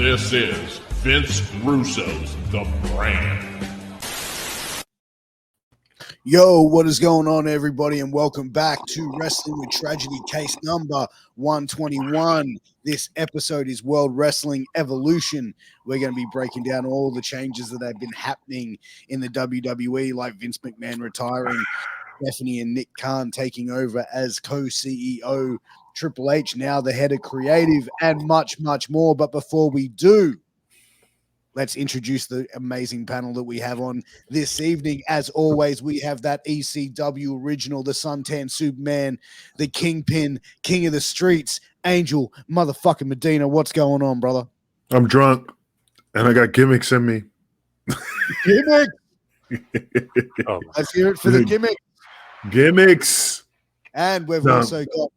This is Vince Russo's The Brand. Yo, what is going on, everybody, and welcome back to Wrestling with Tragedy, case number 121. This episode is World Wrestling Evolution. We're going to be breaking down all the changes that have been happening in the WWE, like Vince McMahon retiring, Stephanie and Nick Khan taking over as co-CEO, Triple H now the head of creative, and much, much more. But before we do, let's introduce the amazing panel that we have on this evening. As always, we have that ECW original, the Suntan Superman, the Kingpin, King of the Streets, Angel motherfucking Medina. What's going on, brother? I'm drunk, and I got gimmicks in me. Gimmick! Let's hear it for the gimmick. Gimmicks. And we've also got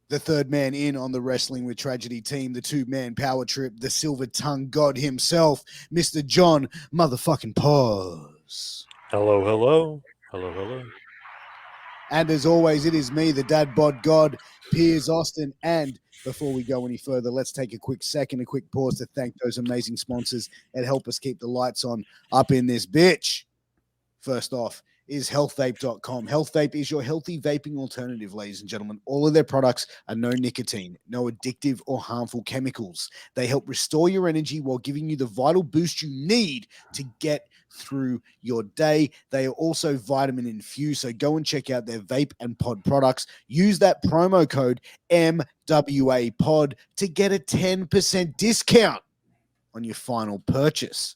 the third man in on the Wrestling with Tragedy team, the two-man power trip, the silver tongue god himself, Mr. John motherfucking Pause. Hello, hello. Hello, hello. And as always, it is me, the dad bod god, Piers Austin. And before we go any further, let's take a quick pause to thank those amazing sponsors that help us keep the lights on up in this bitch. First off is healthvape.com. Healthvape is your healthy vaping alternative, ladies and gentlemen. All of their products are no nicotine, no addictive or harmful chemicals. They help restore your energy while giving you the vital boost you need to get through your day. They are also vitamin infused, so go and check out their vape and pod products. Use that promo code MWAPOD to get a 10% discount on your final purchase.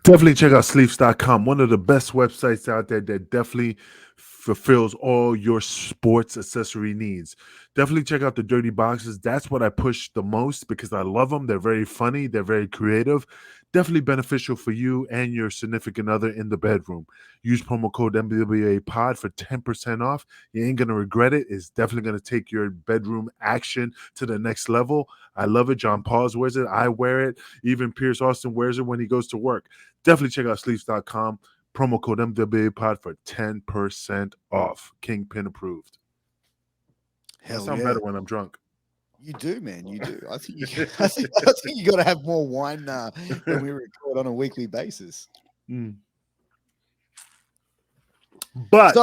Definitely check out sleeves.com, one of the best websites out there that definitely fulfills all your sports accessory needs. Definitely check out the dirty boxes. That's what I push the most because I love them. They're very funny. They're very creative. Definitely beneficial for you and your significant other in the bedroom. Use promo code MWAPOD for 10% off. You ain't going to regret it. It's definitely going to take your bedroom action to the next level. I love it. John Paul's wears it. I wear it. Even Pierce Austin wears it when he goes to work. Definitely check out sleeves.com. Promo code MWAPOD for 10% off. Kingpin approved. Hell I sound better when I'm drunk. You do, man. You do. I think you got to have more wine than we record on a weekly basis. But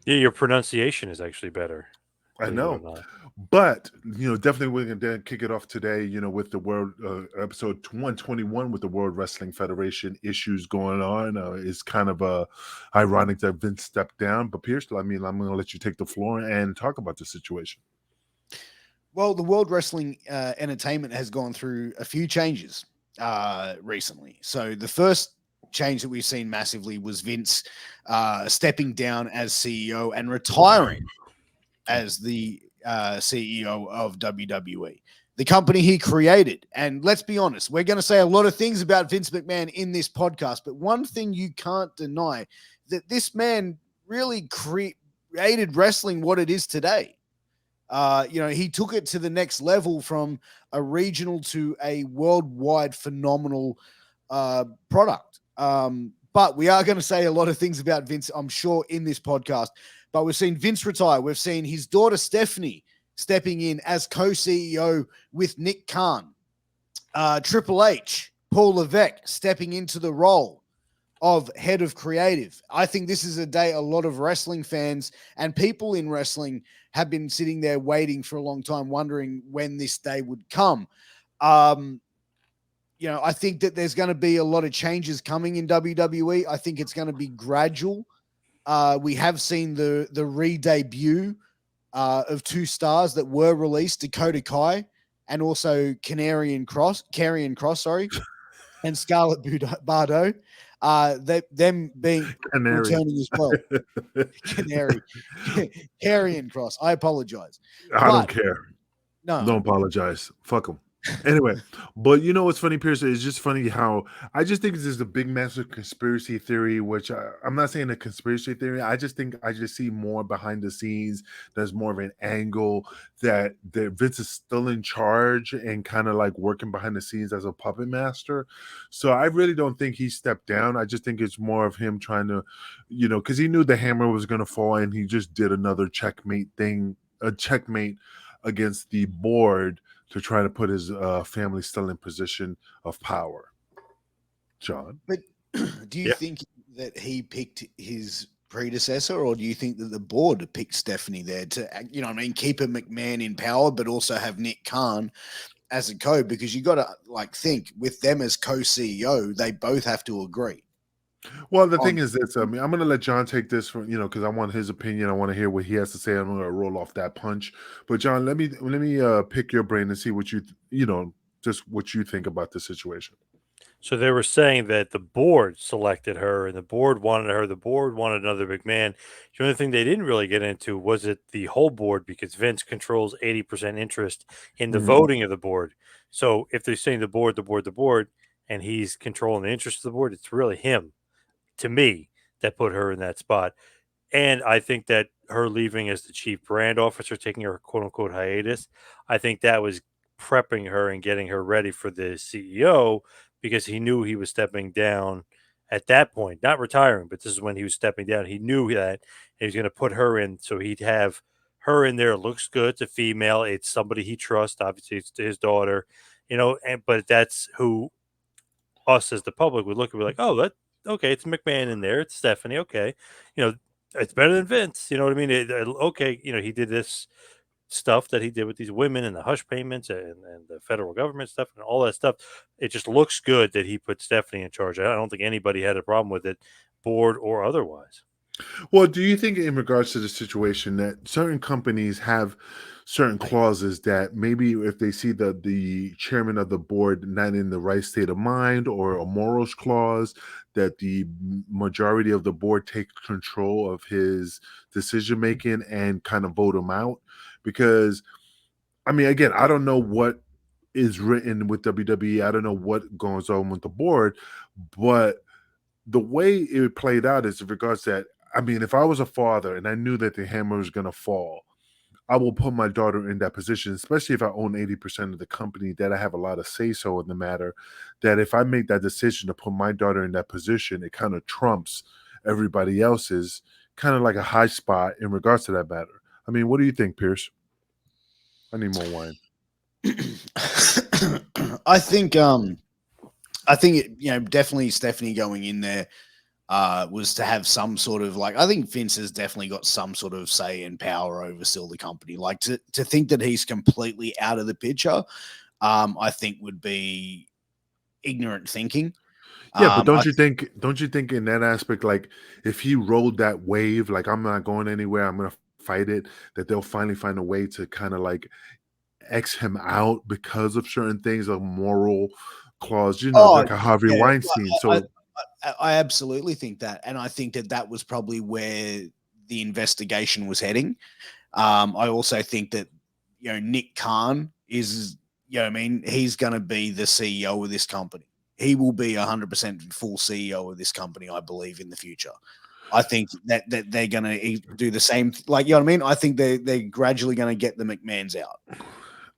yeah, your pronunciation is actually better. I know. But, definitely we're going to kick it off today, with the world episode 121 with the World Wrestling Federation issues going on. It's kind of ironic that Vince stepped down. But Pierce, I'm going to let you take the floor and talk about the situation. Well, the World Wrestling Entertainment has gone through a few changes recently. So the first change that we've seen massively was Vince stepping down as CEO and retiring as the CEO of WWE, the company he created. And let's be honest, we're going to say a lot of things about Vince McMahon in this podcast, but one thing you can't deny, that this man really created wrestling what it is today. He took it to the next level from a regional to a worldwide phenomenal product. But we are going to say a lot of things about Vince, I'm sure, in this podcast. But we've seen Vince retire. We've seen his daughter, Stephanie, stepping in as co-CEO with Nick Khan. Triple H, Paul Levesque, stepping into the role of head of creative. I think this is a day a lot of wrestling fans and people in wrestling have been sitting there waiting for a long time, wondering when this day would come. I think that there's going to be a lot of changes coming in WWE. I think it's going to be gradual. We have seen the re-debut of two stars that were released, Dakota Kai and also Karrion Kross, and Scarlett Bordeaux. Them being returning as well. Karrion Kross. I apologize. I don't care. No. Don't apologize. Fuck them. Anyway, but what's funny, Pierce? It's just funny how I just think this is a big, massive conspiracy theory, which I'm not saying a conspiracy theory. I just think I just see more behind the scenes. There's more of an angle that Vince is still in charge and kind of like working behind the scenes as a puppet master. So I really don't think he stepped down. I just think it's more of him trying to, because he knew the hammer was going to fall and he just did another checkmate thing, a checkmate against the board to try to put his family still in position of power. John? But do you Yeah. think that he picked his predecessor, or do you think that the board picked Stephanie there to, you know what I mean, keep a McMahon in power, but also have Nick Khan as a co? Because you got to like think with them as co-CEO, they both have to agree. Well, the thing is this. I mean, I'm going to let John take this from because I want his opinion. I want to hear what he has to say. I'm going to roll off that punch. But John, let me pick your brain and see what just what you think about the situation. So they were saying that the board selected her and the board wanted her. The board wanted another McMahon. The only thing they didn't really get into was it the whole board, because Vince controls 80% interest in the voting of the board. So if they're saying the board, and he's controlling the interest of the board, it's really him, to me, that put her in that spot. And I think that her leaving as the chief brand officer, taking her quote unquote hiatus, I think that was prepping her and getting her ready for the CEO, because he knew he was stepping down at that point, not retiring, but this is when he was stepping down. He knew that he was going to put her in. So he'd have her in there. It looks good. It's a female. It's somebody he trusts. Obviously, it's his daughter, but that's who us as the public would look and be like, oh, okay, it's McMahon in there. It's Stephanie. Okay. It's better than Vince. You know what I mean? Okay. He did this stuff that he did with these women and the hush payments and the federal government stuff and all that stuff. It just looks good that he put Stephanie in charge. I don't think anybody had a problem with it, board or otherwise. Well, do you think in regards to the situation that certain companies have certain clauses that maybe if they see the chairman of the board not in the right state of mind, or a morals clause, that the majority of the board take control of his decision making and kind of vote him out? Because I mean, again, I don't know what is written with WWE. I don't know what goes on with the board, but the way it played out is in regards to that. I mean, if I was a father and I knew that the hammer was going to fall, I will put my daughter in that position, especially if I own 80% of the company, that I have a lot of say-so in the matter, that if I make that decision to put my daughter in that position, it kind of trumps everybody else's, kind of like a high spot in regards to that matter. I mean, what do you think, Pierce? I need more wine. I think definitely Stephanie going in there was to have some sort of I think Vince has definitely got some sort of say and power over still the company. Like to think that he's completely out of the picture, I think would be ignorant thinking. Yeah, but don't you think in that aspect, like if he rode that wave, like I'm not going anywhere, I'm gonna fight it, that they'll finally find a way to kind of like X him out because of certain things, a moral clause, like a Harvey Weinstein. So I absolutely think that, and I think that was probably where the investigation was heading. I also think that Nick Khan is, he's going to be the CEO of this company. He will be 100% full CEO of this company, I believe, in the future. I think that they're going to do the same. I think they're gradually going to get the McMahons out.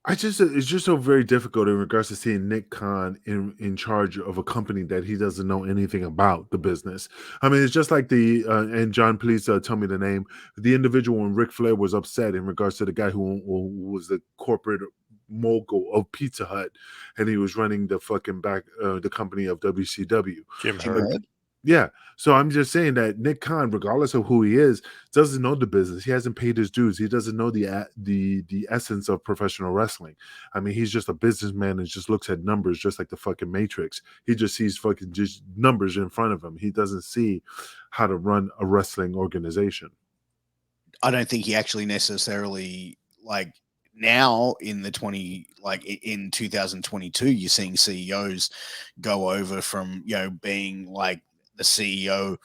it's just so very difficult in regards to seeing Nick Khan in charge of a company that he doesn't know anything about the business. I mean, it's just like and John, please tell me the name. The individual when Ric Flair was upset in regards to the guy who was the corporate mogul of Pizza Hut, and he was running the fucking the company of WCW. Jim Herd. Yeah. So I'm just saying that Nick Khan, regardless of who he is, doesn't know the business. He hasn't paid his dues. He doesn't know the essence of professional wrestling. I mean, he's just a businessman and just looks at numbers just like the fucking Matrix. He just sees fucking just numbers in front of him. He doesn't see how to run a wrestling organization. I don't think he actually necessarily now in in 2022, you're seeing CEOs go over from, being the CEO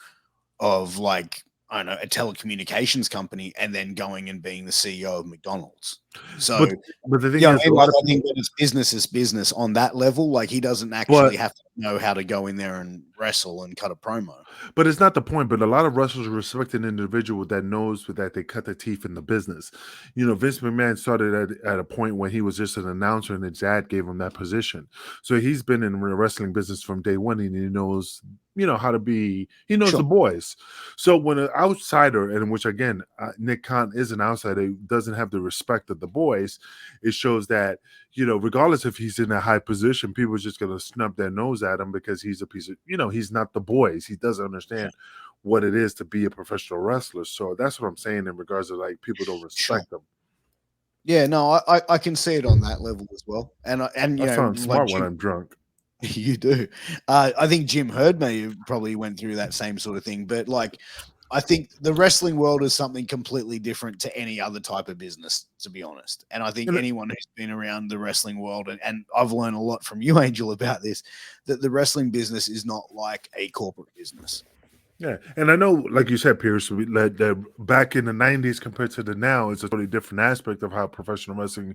of I don't know, a telecommunications company, and then going and being the CEO of McDonald's. So, but the thing is, I think that it's business is business on that level. He doesn't actually have to know how to go in there and wrestle and cut a promo. But it's not the point. But a lot of wrestlers respect an individual that knows that they cut their teeth in the business. Vince McMahon started at a point when he was just an announcer, and his dad gave him that position. So he's been in the wrestling business from day one, and he knows, how to be. He knows the boys. So when an outsider, and which again, Nick Khan is an outsider, doesn't have the respect of the boys, it shows that regardless if he's in a high position, people are just going to snub their nose at him because he's a piece of, he's not the boys. He doesn't understand what it is to be a professional wrestler. So that's what I'm saying in regards to like people don't respect them. Yeah, no, I can see it on that level as well. And I sound smart when I'm drunk. You do. I think Jim Herdman probably went through that same sort of thing. But I think the wrestling world is something completely different to any other type of business, to be honest. And I think anyone who's been around the wrestling world, and I've learned a lot from you, Angel, about this, that the wrestling business is not like a corporate business. Yeah, and I know, like you said, Pierce, that back in the 90s compared to the now, it's a totally different aspect of how professional wrestling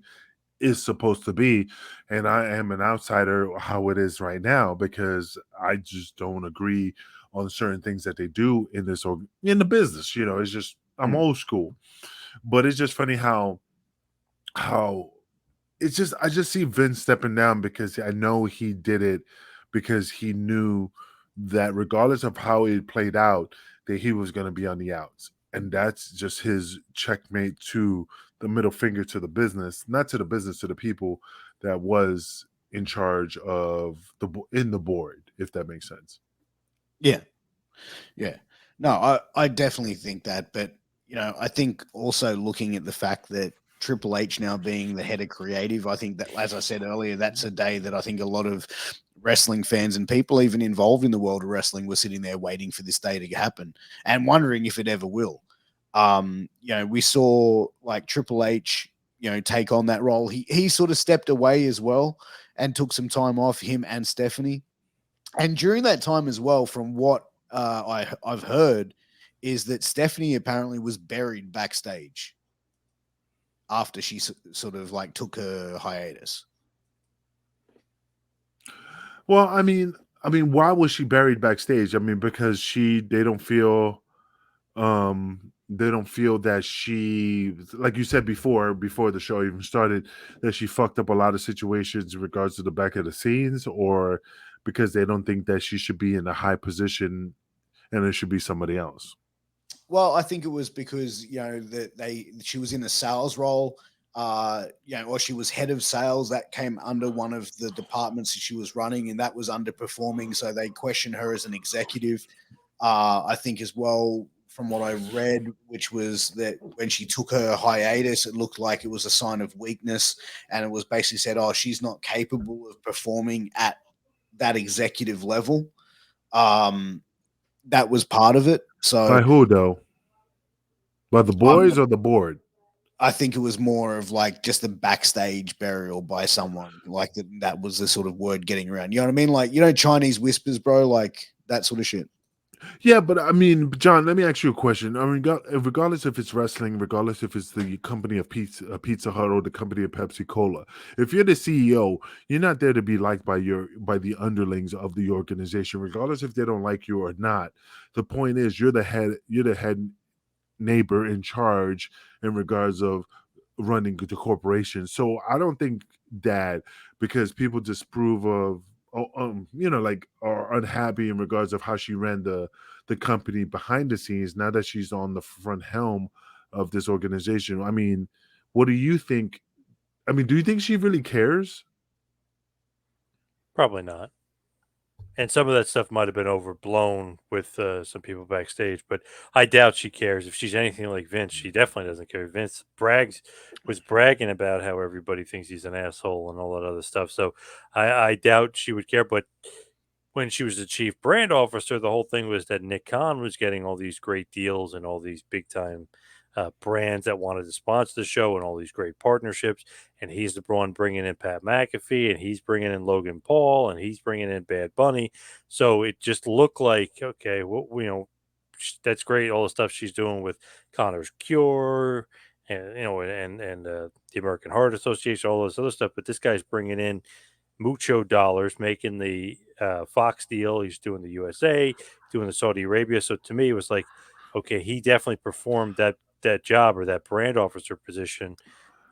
is supposed to be. And I am an outsider how it is right now because I just don't agree on certain things that they do in the business. It's just I'm old school. But it's just funny how it's just I just see Vince stepping down because I know he did it because he knew that regardless of how it played out, that he was going to be on the outs. And that's just his checkmate to the middle finger to the business, not to the business, to the people that was in charge of the board, if that makes sense. Yeah. No, I definitely think that. But, I think also looking at the fact that Triple H now being the head of creative, I think that, as I said earlier, that's a day that I think a lot of wrestling fans and people even involved in the world of wrestling were sitting there waiting for this day to happen and wondering if it ever will. We saw like Triple H, take on that role. He sort of stepped away as well and took some time off, him and Stephanie. And during that time as well, from what I've heard, is that Stephanie apparently was buried backstage after she sort of like took her hiatus. Well, I mean, why was she buried backstage? I mean, because they don't feel that she, like you said before the show even started, that she fucked up a lot of situations in regards to the back of the scenes, or because they don't think that she should be in a high position and it should be somebody else. Well, I think it was because she was in a sales role, or she was head of sales that came under one of the departments that she was running, and that was underperforming. So they questioned her as an executive. I think as well, from what I read, which was that when she took her hiatus, it looked like it was a sign of weakness, and it was basically said, "Oh, she's not capable of performing at that executive level." That was part of it. So by who though? By the boys or the board? I think it was more of like just a backstage burial by someone. Like that was the sort of word getting around. You know what I mean? Like, Chinese whispers, bro, like that sort of shit. Yeah, but I mean, John, let me ask you a question. I mean, regardless if it's wrestling, regardless if it's the company of Pizza Hut or the company of Pepsi Cola, if you're the CEO, you're not there to be liked by the underlings of the organization, regardless if they don't like you or not. The point is, you're the head neighbor in charge in regards of running the corporation. So I don't think that because people disapprove of like are unhappy in regards of how she ran the company behind the scenes, now that she's on the front helm of this organization. I mean, what do you think? I mean, do you think she really cares? Probably not. And some of that stuff might have been overblown with some people backstage, but I doubt she cares. If she's anything like Vince, she definitely doesn't care. Vince was bragging about how everybody thinks he's an asshole and all that other stuff. So I doubt she would care. But when she was the chief brand officer, the whole thing was that Nick Khan was getting all these great deals and all these big time brands that wanted to sponsor the show and all these great partnerships. And he's the one bringing in Pat McAfee, and he's bringing in Logan Paul, and he's bringing in Bad Bunny. So it just looked like, okay, well, that's great. All the stuff she's doing with Connor's Cure, and the American Heart Association, all this other stuff. But this guy's bringing in mucho dollars making the Fox deal. He's doing the USA, doing the Saudi Arabia. So to me, it was like, okay, he definitely performed that job or that brand officer position.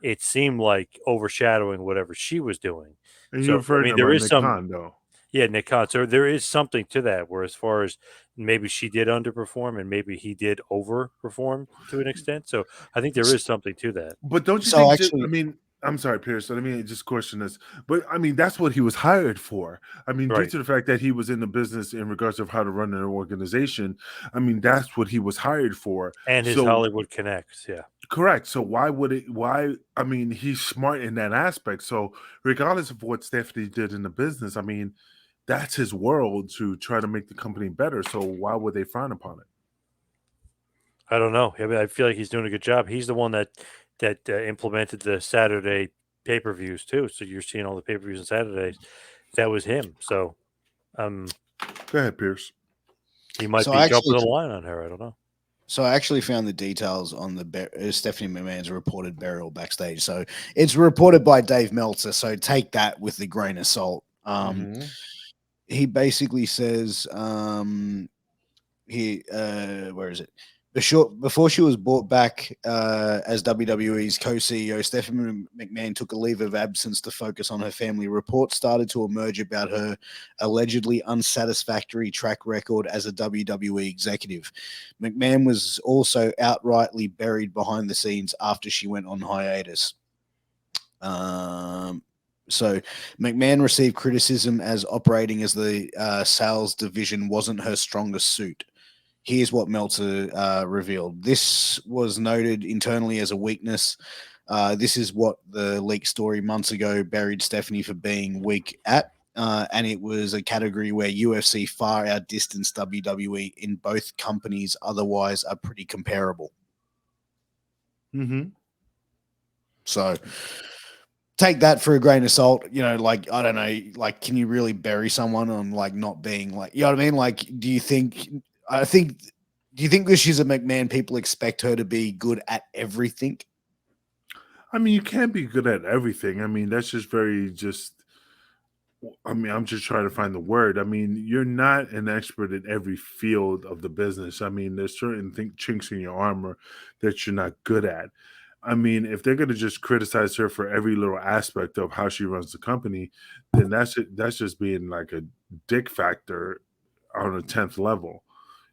It seemed like overshadowing whatever she was doing. And you're So I referring mean, there about is Nick some, Khan, though. yeah, Nick Khan. So there is something to that. Where as far as maybe she did underperform and maybe he did overperform to an extent. So I think there is something to that. But don't you So think? I actually, mean, I'm sorry, Pierce. Let me just question this. But I mean, that's what he was hired for. I mean, due Right. to the fact that he was in the business in regards of how to run an organization, I mean, that's what he was hired for. And his So Hollywood connects. Yeah. correct. So why would it? Why? I mean, he's smart in that aspect. So regardless of what Stephanie did in the business, I mean, that's his world to try to make the company better. So why would they frown upon it? I don't know. I mean, I feel like he's doing a good job. He's the one that implemented the Saturday pay-per-views too. So you're seeing all the pay-per-views on Saturdays. That was him. So Go ahead, Pierce. he might so be I jumping actually, the line on her. I don't know. so I actually found the details on the Stephanie McMahon's reported burial backstage. So it's reported by Dave Meltzer. So take that with a grain of salt. Mhm. He basically says, where is it? Before she was brought back as WWE's co-CEO, Stephanie McMahon took a leave of absence to focus on her family. Reports started to emerge about her allegedly unsatisfactory track record as a WWE executive. McMahon was also outrightly buried behind the scenes after she went on hiatus. So McMahon received criticism as operating as the sales division wasn't her strongest suit. Here's what Meltzer revealed. This was noted internally as a weakness. This is what the leak story months ago buried Stephanie for being weak at. And it was a category where UFC far outdistanced WWE in both companies otherwise are pretty comparable. Mhm. So take that for a grain of salt. You know, like, I don't know, like, can you really bury someone on like not being like, you know what I mean? Like, do you think because she's a McMahon, people expect her to be good at everything? I mean, you can't be good at everything. I mean, that's just very just. I mean, I'm just trying to find the word. I mean, you're not an expert in every field of the business. I mean, there's certain chinks in your armor that you're not good at. I mean, if they're going to just criticize her for every little aspect of how she runs the company, then that's just being like a dick factor on a 10th level.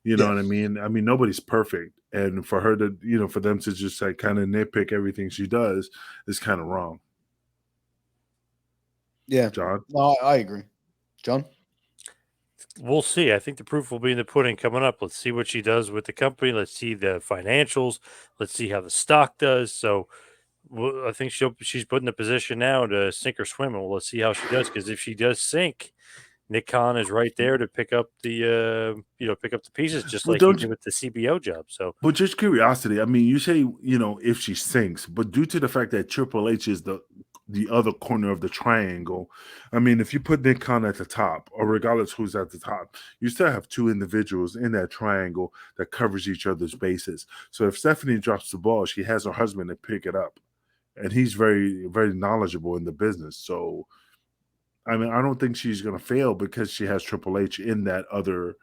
You know Yeah. what I mean? I mean, nobody's perfect. And for her to, for them to just like kind of nitpick everything she does is kind of wrong. Yeah. John? No, I agree. John? We'll see. I think the proof will be in the pudding coming up. Let's see what she does with the company. Let's see the financials. Let's see how the stock does. So I think she's put in a position now to sink or swim, and let's see how she does. Because if she does sink, Nick Khan is right there to pick up the pieces, just Well, like he don't did with the CBO job. So But just curiosity. I mean, you say, if she sinks, but due to the fact that Triple H is the other corner of the triangle, I mean, if you put Nick Khan at the top, or regardless who's at the top, you still have two individuals in that triangle that covers each other's bases. So if Stephanie drops the ball, she has her husband to pick it up. And he's very, very knowledgeable in the business. So I mean, I don't think she's gonna fail because she has Triple H in that other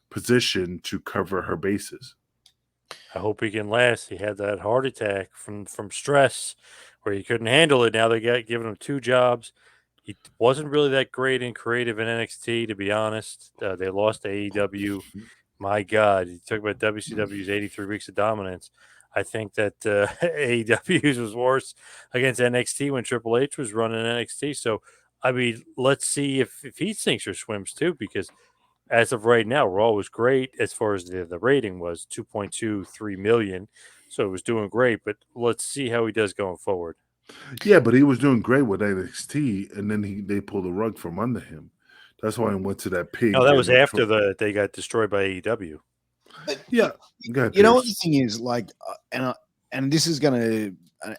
position to cover her bases. I hope he can last. He had that heart attack from stress where he couldn't handle it. Now they got giving him two jobs. He wasn't really that great in creative in NXT, to be honest. They lost to AEW. My God, you talk about WCW's 83 weeks of dominance. I think that AEW's was worse against NXT when Triple H was running NXT. So, I mean, let's see if he sinks or swims too, because as of right now, Raw was great as far as the rating was 2.23 million. So it was doing great, but let's see how he does going forward. Yeah, but he was doing great with NXT, and then they pulled the rug from under him. That's why he went to that No, pig. that was after they got destroyed by AEW. But Yeah, go ahead, you know what the Pierce. thing is, like, and this is gonna,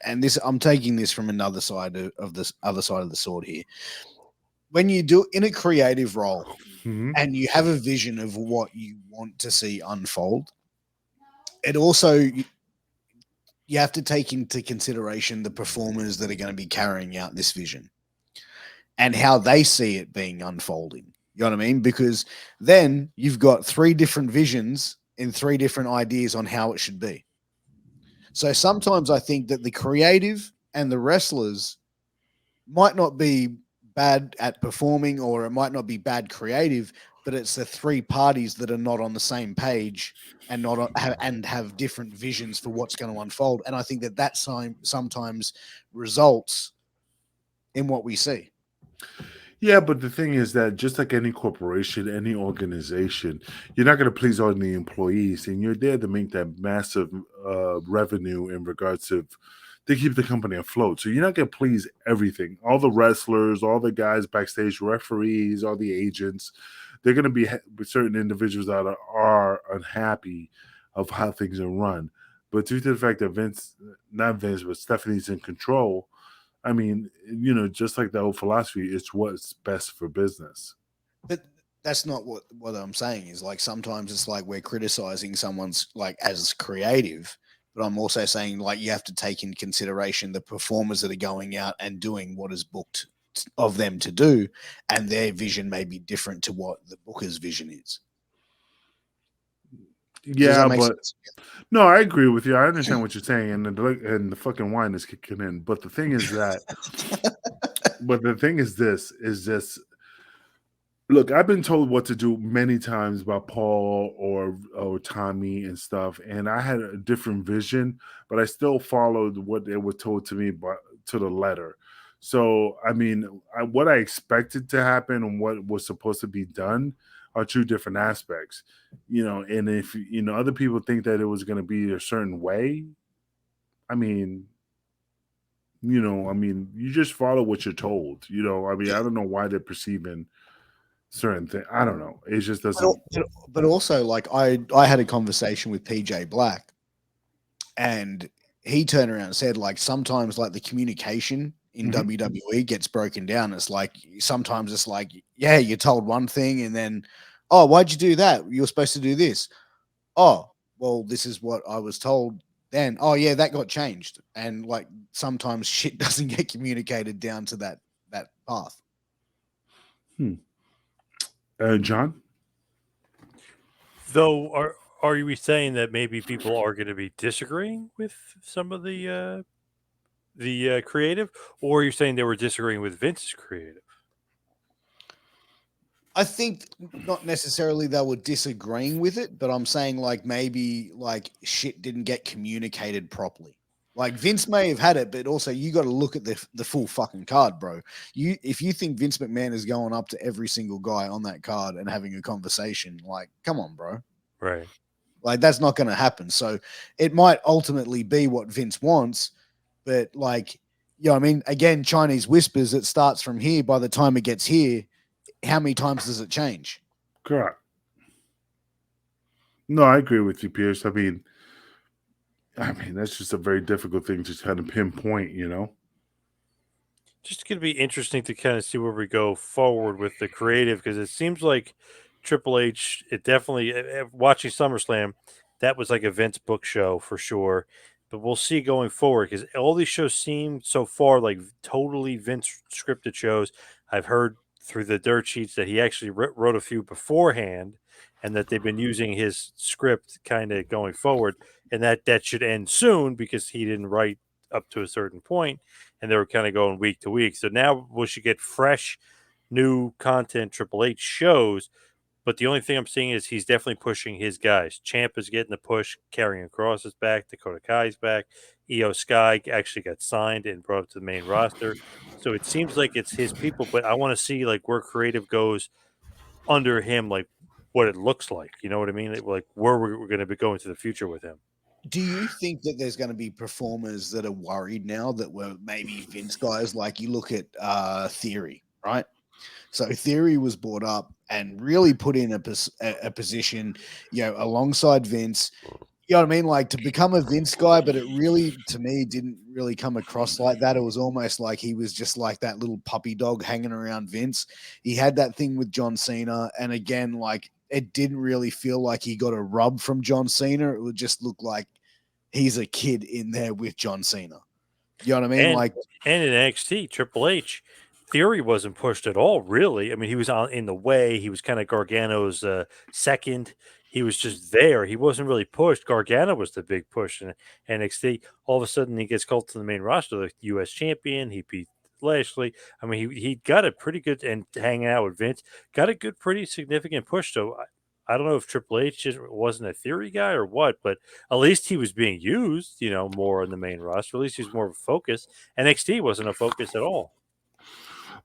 and this I'm taking this from another side of this other side of the sword here. When you do in a creative role Mhm. and you have a vision of what you want to see unfold, it also you have to take into consideration the performers that are going to be carrying out this vision. and how they see it being unfolding. You know what I mean? Because then you've got 3 different visions and 3 different ideas on how it should be. So sometimes I think that the creative and the wrestlers might not be bad at performing, or it might not be bad creative, but it's the 3 parties that are not on the same page and have different visions for what's going to unfold. And I think that sometimes results in what we see. Yeah, but the thing is that just like any corporation, any organization, you're not going to please all the employees, and you're there to make that massive revenue in regards to keep the company afloat. So you're not going to please everything. All the wrestlers, all the guys backstage, referees, all the agents, they're going to be with certain individuals that are unhappy of how things are run. But due to the fact that not Vince, but Stephanie's in control, I mean, just like the old philosophy, it's what's best for business. But that's not what I'm saying. Is like sometimes it's like we're criticizing someone's like as creative, but I'm also saying like you have to take in consideration the performers that are going out and doing what is booked of them to do, and their vision may be different to what the booker's vision is. Yeah, but sense? No, I agree with you. I understand what you're saying, and the fucking wine is kicking in. But the thing is that, but the thing is this is just. Look, I've been told what to do many times by Paul or Tommy and stuff, and I had a different vision, but I still followed what they were told to me to the letter. So, I mean, what I expected to happen and what was supposed to be done are 2 different aspects, And if other people think that it was going to be a certain way, I mean, you just follow what you're told. I mean, I don't know why they're perceiving certain thing. I don't know. It just doesn't. But also, like I had a conversation with PJ Black, and he turned around and said, like sometimes like the communication in WWE gets broken down. It's like sometimes it's like, yeah, you're told one thing, and then, oh, why'd you do that? You were supposed to do this. Oh, well, this is what I was told. Then, oh yeah, that got changed, and like sometimes shit doesn't get communicated down to that path. John? Though, are you saying that maybe people are going to be disagreeing with some of the creative, or are you saying they were disagreeing with Vince's creative? I think not necessarily they were disagreeing with it, but I'm saying like maybe like shit didn't get communicated properly. Like Vince may have had it, but also you got to look at the full fucking card, bro. If you think Vince McMahon is going up to every single guy on that card and having a conversation, like, come on, bro. Right. Like that's not going to happen. So it might ultimately be what Vince wants, but like, I mean, again, Chinese whispers, it starts from here. By the time it gets here, how many times does it change? Correct. No, I agree with you, Pierce. I mean, that's just a very difficult thing to kind of pinpoint, Just going to be interesting to kind of see where we go forward with the creative, because it seems like Triple H, it definitely, watching SummerSlam, that was like a Vince book show for sure. But we'll see going forward, because all these shows seem so far like totally Vince scripted shows. I've heard through the dirt sheets that he actually wrote a few beforehand, and that they've been using his script kind of going forward, and that should end soon because he didn't write up to a certain point, and they were kind of going week to week. So now we should get fresh, new content Triple H shows. But the only thing I'm seeing is he's definitely pushing his guys. Champ is getting the push. Karrion Kross is back. Dakota Kai's back. Io Sky actually got signed and brought up to the main roster. So it seems like it's his people, but I want to see like where creative goes under him, like what it looks like. You know what I mean? Like where we're going to be going to the future with him. Do you think that there's going to be performers that are worried now that were maybe Vince guys? Like you look at Theory, right? So Theory was brought up and really put in a position, alongside Vince. You know what I mean? Like to become a Vince guy, but it really, to me, didn't really come across like that. It was almost like he was just like that little puppy dog hanging around Vince. He had that thing with John Cena. And again, like it didn't really feel like he got a rub from John Cena. It would just look like he's a kid in there with John Cena. You know what I mean? And in NXT, Triple H, Theory wasn't pushed at all, really. I mean, he was in the way. He was kind of Gargano's second. He was just there. He wasn't really pushed. Gargano was the big push in NXT. All of a sudden, he gets called to the main roster, the U.S. champion. He beat Lashley. I mean, he got a pretty good, and hanging out with Vince, got a good, pretty significant push. So I don't know if Triple H wasn't a Theory guy or what, but at least he was being used, more in the main roster. At least he was more of a focus. NXT wasn't a focus at all.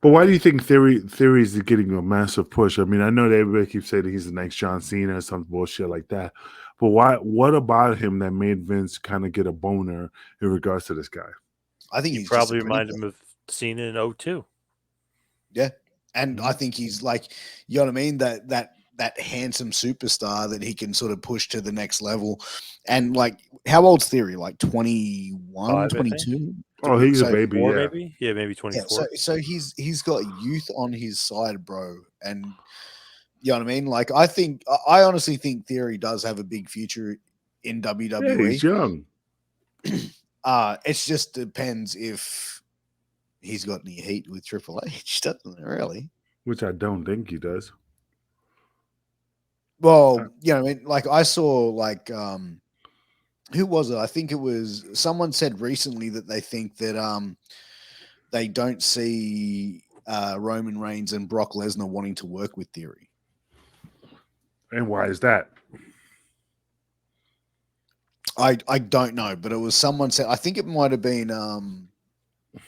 But why do you think Theory is getting a massive push? I mean, I know that everybody keeps saying he's the next John Cena or some bullshit like that. But why? What about him that made Vince kind of get a boner in regards to this guy? I think he's probably reminded him of Cena in 2002. Yeah. And I think he's like, you know what I mean? That handsome superstar that he can sort of push to the next level. And like, how old's Theory? Like 21, 22? Oh, he's a baby. Yeah. Maybe. Yeah, maybe 24. Yeah, so he's got youth on his side, bro. And you know what I mean? Like, I honestly think Theory does have a big future in WWE. Yeah, he's young. It just depends if he's got any heat with Triple H, doesn't it, really? Which I don't think he does. Well, you know, I mean, like I saw like who was it? I think it was someone said recently that they think that they don't see Roman Reigns and Brock Lesnar wanting to work with Theory. And why is that? I don't know, but it was someone said. I think it might have been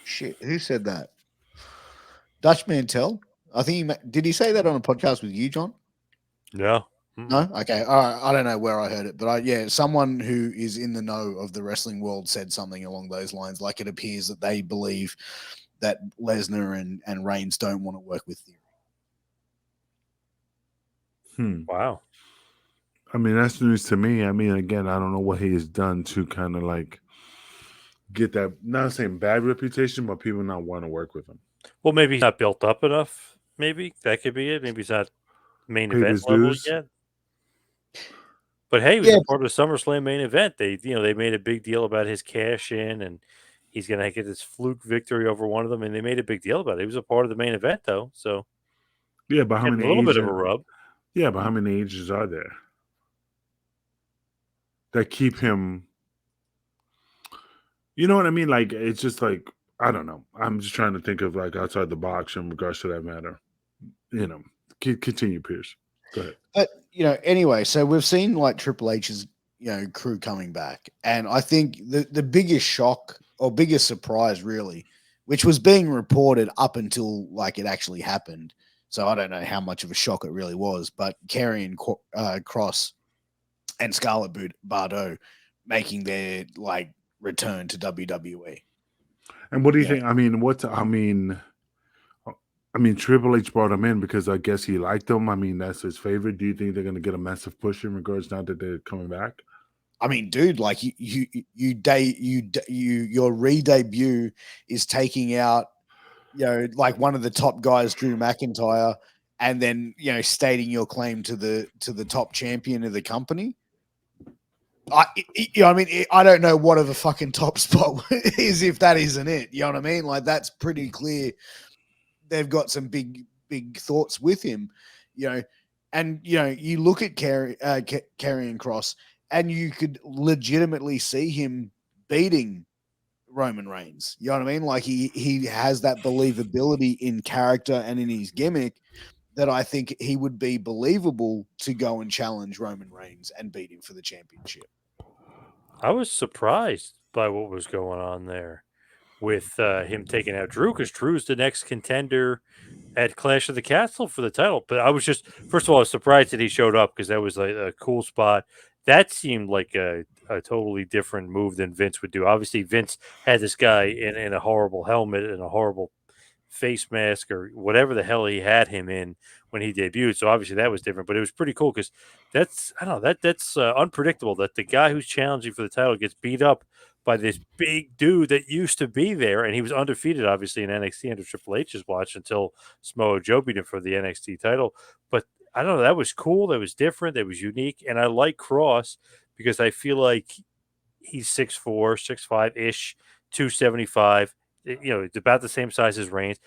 shit. Who said that? Dutch Mantel. I think did he say that on a podcast with you, John? No. No? Okay. All right. I don't know where I heard it, but someone who is in the know of the wrestling world said something along those lines. Like it appears that they believe that Lesnar and Reigns don't want to work with Theory. Wow. I mean, that's news to me. I mean, again, I don't know what he has done to kind of like get that, not saying bad reputation, but people not want to work with him. Well, maybe he's not built up enough. Maybe that could be it. Maybe he's not main event level yet. But hey, he was a part of the SummerSlam main event. They made a big deal about his cash in, and he's going to get this fluke victory over one of them, and they made a big deal about it. He was a part of the main event, though. So yeah, but how many? A little bit of a rub. Yeah, but how many ages are there that keep him? You know what I mean? Like it's just like I don't know. I'm just trying to think of like outside the box in regards to that matter. You know, continue, Pierce. Go ahead. But anyway, so we've seen like Triple H's crew coming back, and I think the biggest shock or biggest surprise, really, which was being reported up until like it actually happened. So I don't know how much of a shock it really was, but Karrion Kross and Scarlett Bordeaux making their like return to WWE. And what do you think? I mean, Triple H brought him in because I guess he liked them. I mean, that's his favorite. Do you think they're going to get a massive push in regards now that they're coming back? I mean, dude, like your re-debut is taking out, like one of the top guys, Drew McIntyre, and then stating your claim to the top champion of the company. I don't know what of a fucking top spot is if that isn't it. You know what I mean? Like that's pretty clear. They've got some big thoughts with him, and you look at Karrion Kross, and you could legitimately see him beating Roman Reigns. You know what I mean? Like he has that believability in character and in his gimmick that I think he would be believable to go and challenge Roman Reigns and beat him for the championship. I was surprised by what was going on there with him taking out Drew, because Drew's the next contender at Clash of the Castle for the title. But I was just, first of all, I was surprised that he showed up because that was like a cool spot. That seemed like a totally different move than Vince would do. Obviously, Vince had this guy in a horrible helmet and a horrible face mask or whatever the hell he had him in when he debuted. So obviously that was different, but it was pretty cool because that's unpredictable that the guy who's challenging for the title gets beat up by this big dude that used to be there, and he was undefeated obviously in NXT under Triple H's watch until Samoa Joe beat him for the NXT title. But I don't know, that was cool, that was different, that was unique, and I like Kross because I feel like he's 6'4", 6'5" ish, 275. It's about the same size as Reigns.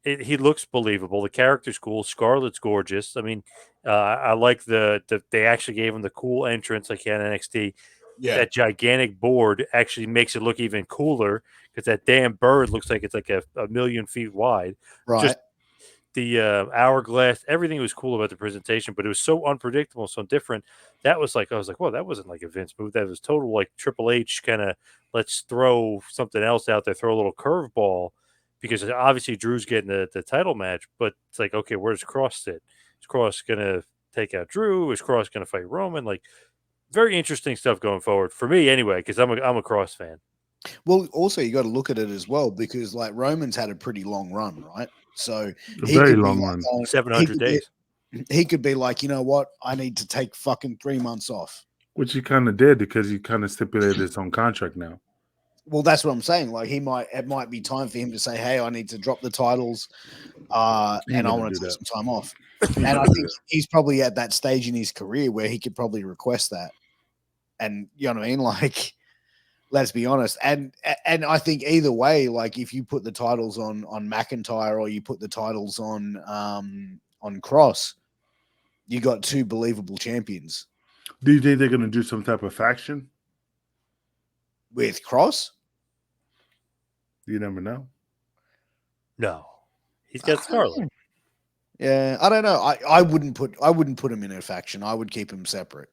he looks believable. The character's cool. Scarlett's gorgeous. I mean, I like the they actually gave him the cool entrance like he had in NXT. Yeah. That gigantic board actually makes it look even cooler because that damn bird looks like it's like a million feet wide. Right. Just the hourglass, everything was cool about the presentation, but it was so unpredictable, so different. That was like, I was like, well, that wasn't like a Vince move. That was total like Triple H kind of, let's throw something else out there, throw a little curveball, because obviously Drew's getting the title match, but it's like, okay, where's Cross sit? Is Cross going to take out Drew? Is Cross going to fight Roman? Like, very interesting stuff going forward for me anyway, because I'm a Cross fan. Well, also you got to look at it as well because like Roman's had a pretty long run, right? So A very long run. 700 days. He could be like, you know what? I need to take fucking 3 months off. Which he kind of did because he kind of stipulated his own contract now. Well, that's what I'm saying. Like it might be time for him to say, hey, I need to drop the titles and I want to take some time off. And I think he's probably at that stage in his career where he could probably request that. And you know what I mean? Like, let's be honest. And I think either way, like if you put the titles on McIntyre or you put the titles on Cross, you got two believable champions. Do you think they're going to do some type of faction? With Cross? You never know. No. He's got Scarlett. Yeah, I don't know. I wouldn't put him in a faction. I would keep him separate.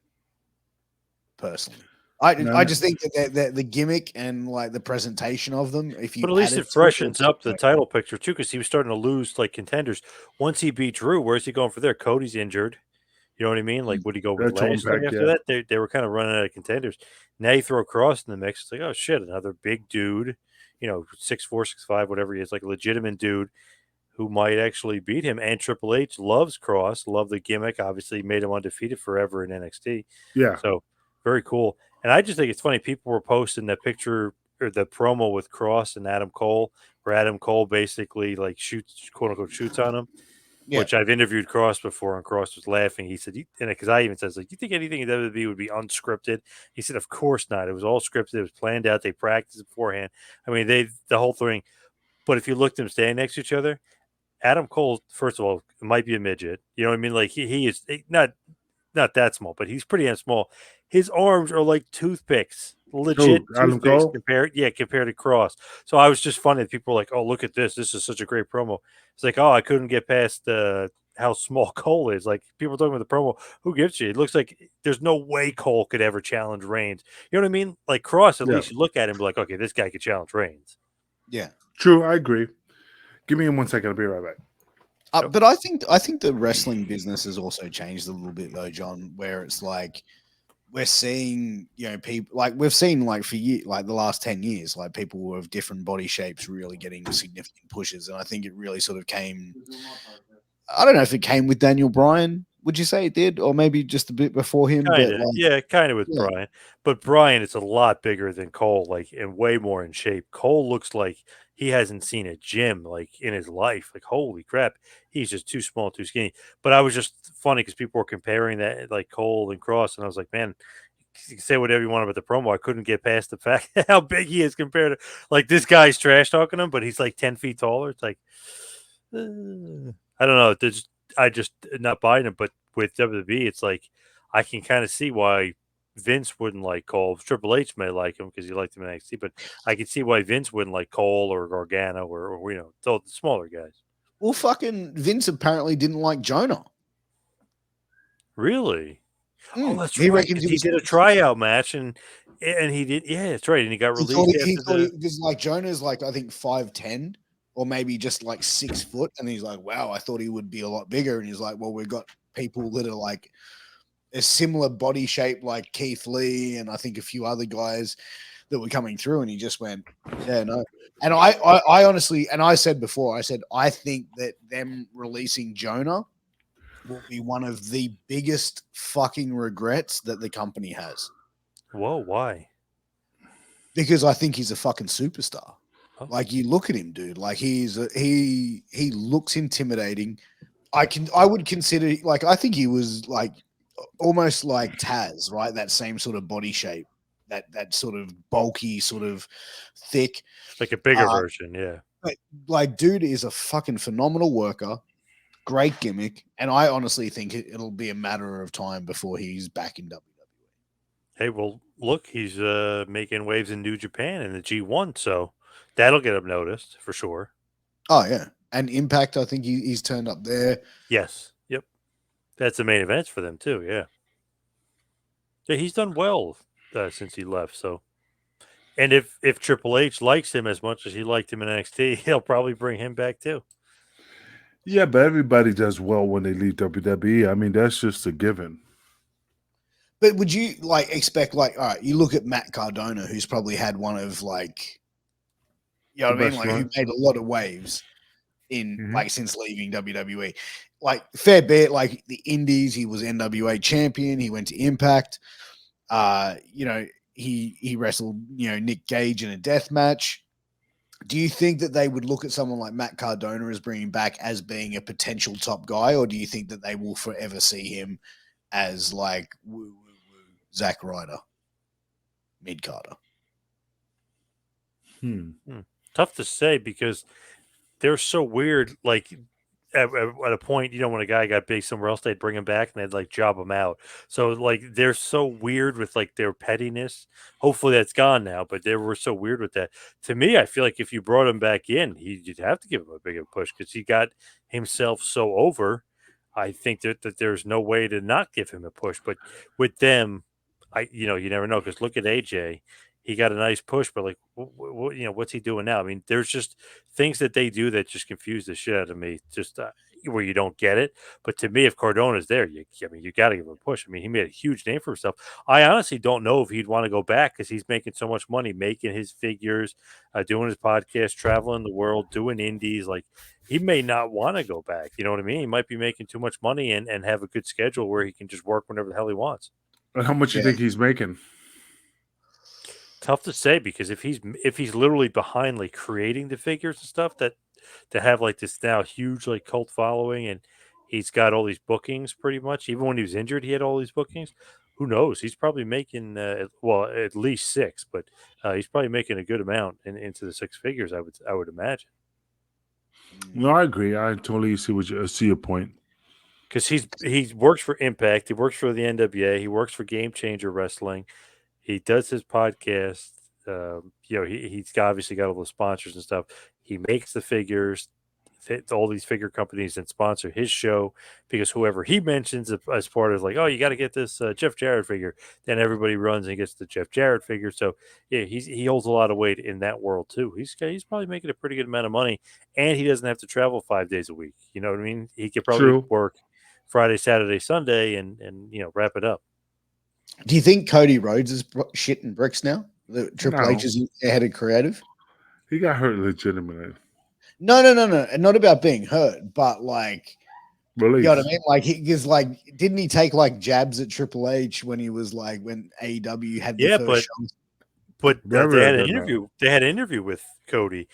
Personally. I just think that the gimmick and like the presentation of them, if you but at least it freshens up the title picture too, because he was starting to lose like contenders. Once he beat Drew, where's he going for there? Cody's injured. You know what I mean? Like, would he go with Lashley after that? They were kind of running out of contenders. Now you throw Cross in the mix. It's like, oh shit, another big dude, 6'4", 6'5", whatever he is, like a legitimate dude who might actually beat him. And Triple H loves Cross, love the gimmick. Obviously, made him undefeated forever in NXT. Yeah. So very cool. And I just think it's funny. People were posting that picture or the promo with Cross and Adam Cole, where Adam Cole basically like shoots, quote unquote, shoots on him. Yeah. Which I've interviewed Cross before, and Cross was laughing. He said, because I even said, like, you think anything in WWE would be unscripted? He said, of course not. It was all scripted. It was planned out. They practiced beforehand. I mean, the whole thing. But if you looked at them standing next to each other, Adam Cole, first of all, might be a midget. You know what I mean? Like he is not that small, but he's pretty damn small. His arms are like toothpicks. Legit toothpicks compared to Cross. So I was just funny that people were like, oh, look at this. This is such a great promo. It's like, oh, I couldn't get past how small Cole is. Like, people talking about the promo. Who gives you? It looks like there's no way Cole could ever challenge Reigns. You know what I mean? Like, Cross, at least you look at him and be like, okay, this guy could challenge Reigns. Yeah. True, I agree. Give me 1 second. I'll be right back. But I think the wrestling business has also changed a little bit, though, John, where it's like, we're seeing, people like we've seen like for years, like the last 10 years, like people of different body shapes really getting significant pushes. And I think it really sort of came, I don't know if it came with Daniel Bryan. Would you say it did? Or maybe just a bit before him? Kind of with Bryan. But Bryan is a lot bigger than Cole, like, and way more in shape. Cole looks like he hasn't seen a gym like in his life. Like, holy crap, he's just too small, too skinny. But I was just funny because people were comparing that, like Cole and Cross, and I was like, man, you can say whatever you want about the promo. I couldn't get past the fact how big he is compared to, like, this guy's trash talking him, but he's like 10 feet taller. It's like, I don't know. I just not buying it. But with WWE, it's like I can kind of see why Vince wouldn't like Cole. Triple H may like him because he liked him in NXT, but I can see why Vince wouldn't like Cole or Gargano or the smaller guys. Well, fucking Vince apparently didn't like Jonah. Really? Oh, that's he right. He did a tryout match and he did. Yeah, that's right. And he got released. He thought because like Jonah's like I think 5'10" or maybe just like 6 foot, and he's like, wow, I thought he would be a lot bigger. And he's like, well, we've got people that are like a similar body shape like Keith Lee and I think a few other guys that were coming through, and he just went, yeah, no. And I honestly, and I said before, I think that them releasing Jonah will be one of the biggest fucking regrets that the company has. Whoa, why? Because I think he's a fucking superstar. Oh. Like, you look at him, dude. Like, he looks intimidating. I would consider, like, I think he was like almost like Taz, right? That same sort of body shape, that sort of bulky, sort of thick, like a bigger version, yeah. Like, dude is a fucking phenomenal worker, great gimmick, and I honestly think it'll be a matter of time before he's back in WWE. Hey, well, look, he's making waves in New Japan in the G1, so that'll get him noticed for sure. Oh yeah, and Impact, I think he's turned up there. Yes, yep, that's the main events for them too. Yeah, yeah, he's done well since he left. So, and if Triple H likes him as much as he liked him in NXT, he'll probably bring him back too. Yeah, but everybody does well when they leave WWE. I mean, that's just a given. But would you like expect all right, you look at Matt Cardona, who's probably had one of like, you know The what I mean, best like who runs. made a lot of waves in Mhm. like since leaving WWE. Like fair bit, like the Indies, he was NWA champion. He went to Impact. He wrestled Nick Gage in a death match. Do you think that they would look at someone like Matt Cardona as bringing back as being a potential top guy, or do you think that they will forever see him as like Zack Ryder, mid Carter? Tough to say because they're so weird. Like at a point, when a guy got big somewhere else, they'd bring him back and they'd like job him out. So like they're so weird with like their pettiness. Hopefully that's gone now, but they were so weird with that. To me, I feel like if you brought him back in, you'd have to give him a bigger push because he got himself so over. I think that there's no way to not give him a push. But with them, you never know because look at AJ. He got a nice push, but like, what's he doing now? I mean, there's just things that they do that just confuse the shit out of me. Just where you don't get it. But to me, if Cardona's there, you got to give him a push. I mean, he made a huge name for himself. I honestly don't know if he'd want to go back because he's making so much money, making his figures, doing his podcast, traveling the world, doing indies. Like he may not want to go back. You know what I mean? He might be making too much money and have a good schedule where he can just work whenever the hell he wants. And how much you Yeah. think he's making? Tough to say because if he's literally behind like creating the figures and stuff that to have like this now huge like cult following and he's got all these bookings pretty much. Even when he was injured, he had all these bookings. Who knows? He's probably making at least six, but he's probably making a good amount into the six figures. I would imagine No, I agree. I totally see your point. because he works for Impact, he works for the NWA, he works for Game Changer Wrestling. He does his podcast. He's obviously got all the sponsors and stuff. He makes the figures. All these figure companies and sponsor his show because whoever he mentions as part of like, oh, you got to get this Jeff Jarrett figure, then everybody runs and gets the Jeff Jarrett figure. So yeah, he holds a lot of weight in that world too. He's probably making a pretty good amount of money, and he doesn't have to travel 5 days a week. You know what I mean? He could probably True. work Friday, Saturday, Sunday, and wrap it up. Do you think Cody Rhodes is shitting bricks now? The Triple No. H is head of creative. He got hurt legitimately. No, not about being hurt, but like, Release. you know what I mean? Like, because like, didn't he take like jabs at Triple H when he was like when AEW had the first show? But Never they had an done that. interview. They had an interview with Cody.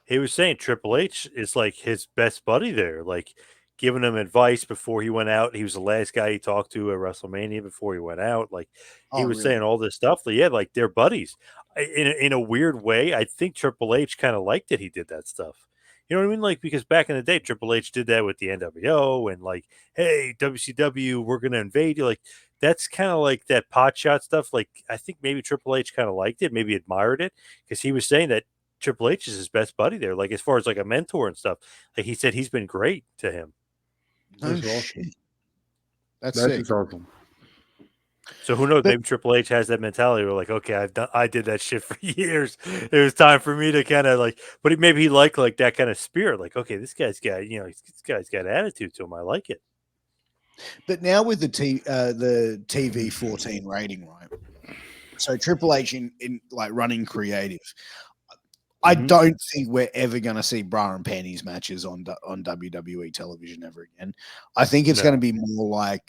He was saying Triple H is like his best buddy there, like giving him advice before he went out. He was the last guy he talked to at WrestleMania before he went out. Like he Oh, was really? saying all this stuff. Like, yeah, like they're buddies. In a weird way, I think Triple H kind of liked that he did that stuff. You know what I mean? Like because back in the day, Triple H did that with the NWO and like, hey WCW, we're gonna invade you. Like that's kind of like that pot shot stuff. Like I think maybe Triple H kind of liked it, maybe admired it because he was saying that Triple H is his best buddy there. Like as far as like a mentor and stuff, like he said he's been great to him. Oh That's awesome. shit, that's That's sick. just awesome. So who knows? But Maybe Triple H has that mentality where like, okay, I did that shit for years. It was time for me to kind of like, but maybe he liked like that kind of spirit. Like, okay, this guy's got this guy's got attitude to him. I like it. But now with the TV 14 rating, right? So Triple H in like running creative. I don't think we're ever going to see bra and panties matches on WWE television ever again. I think it's going to be more like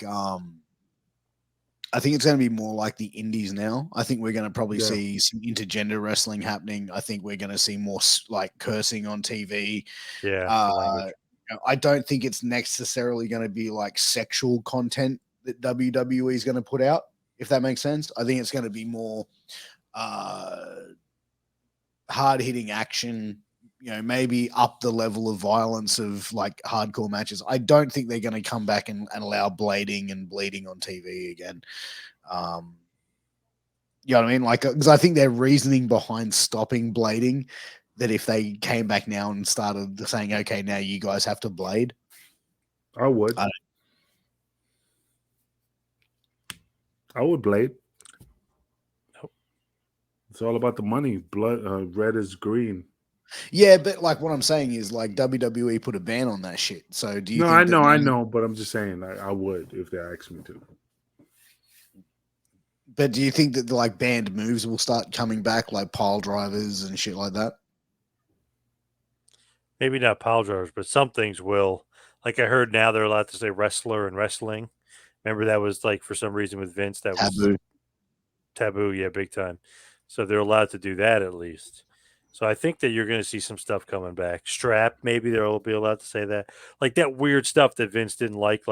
the indies now. I think we're going to probably see some intergender wrestling happening. I think we're going to see more like cursing on TV. Yeah. I don't think it's necessarily going to be like sexual content that WWE is going to put out, if that makes sense. I think it's going to be more hard-hitting action, maybe up the level of violence of like hardcore matches. I don't think they're going to come back and allow blading and bleeding on TV again. You know what I mean? Like, because I think their reasoning behind stopping blading, that if they came back now and started saying, okay, now you guys have to blade. I would. I would blade. It's all about the money. Blood, red is green. Yeah, but like what I'm saying is like WWE put a ban on that shit. So do you? No, think I know, but I'm just saying I would if they asked me to. But do you think that the like banned moves will start coming back, like pile drivers and shit like that? Maybe not pile drivers, but some things will. Like I heard now they're allowed to say wrestler and wrestling. Remember that was like for some reason with Vince that was taboo, yeah, big time. So they're allowed to do that at least. So I think that you're going to see some stuff coming back. Strap, maybe they'll be allowed to say that. Like that weird stuff that Vince didn't like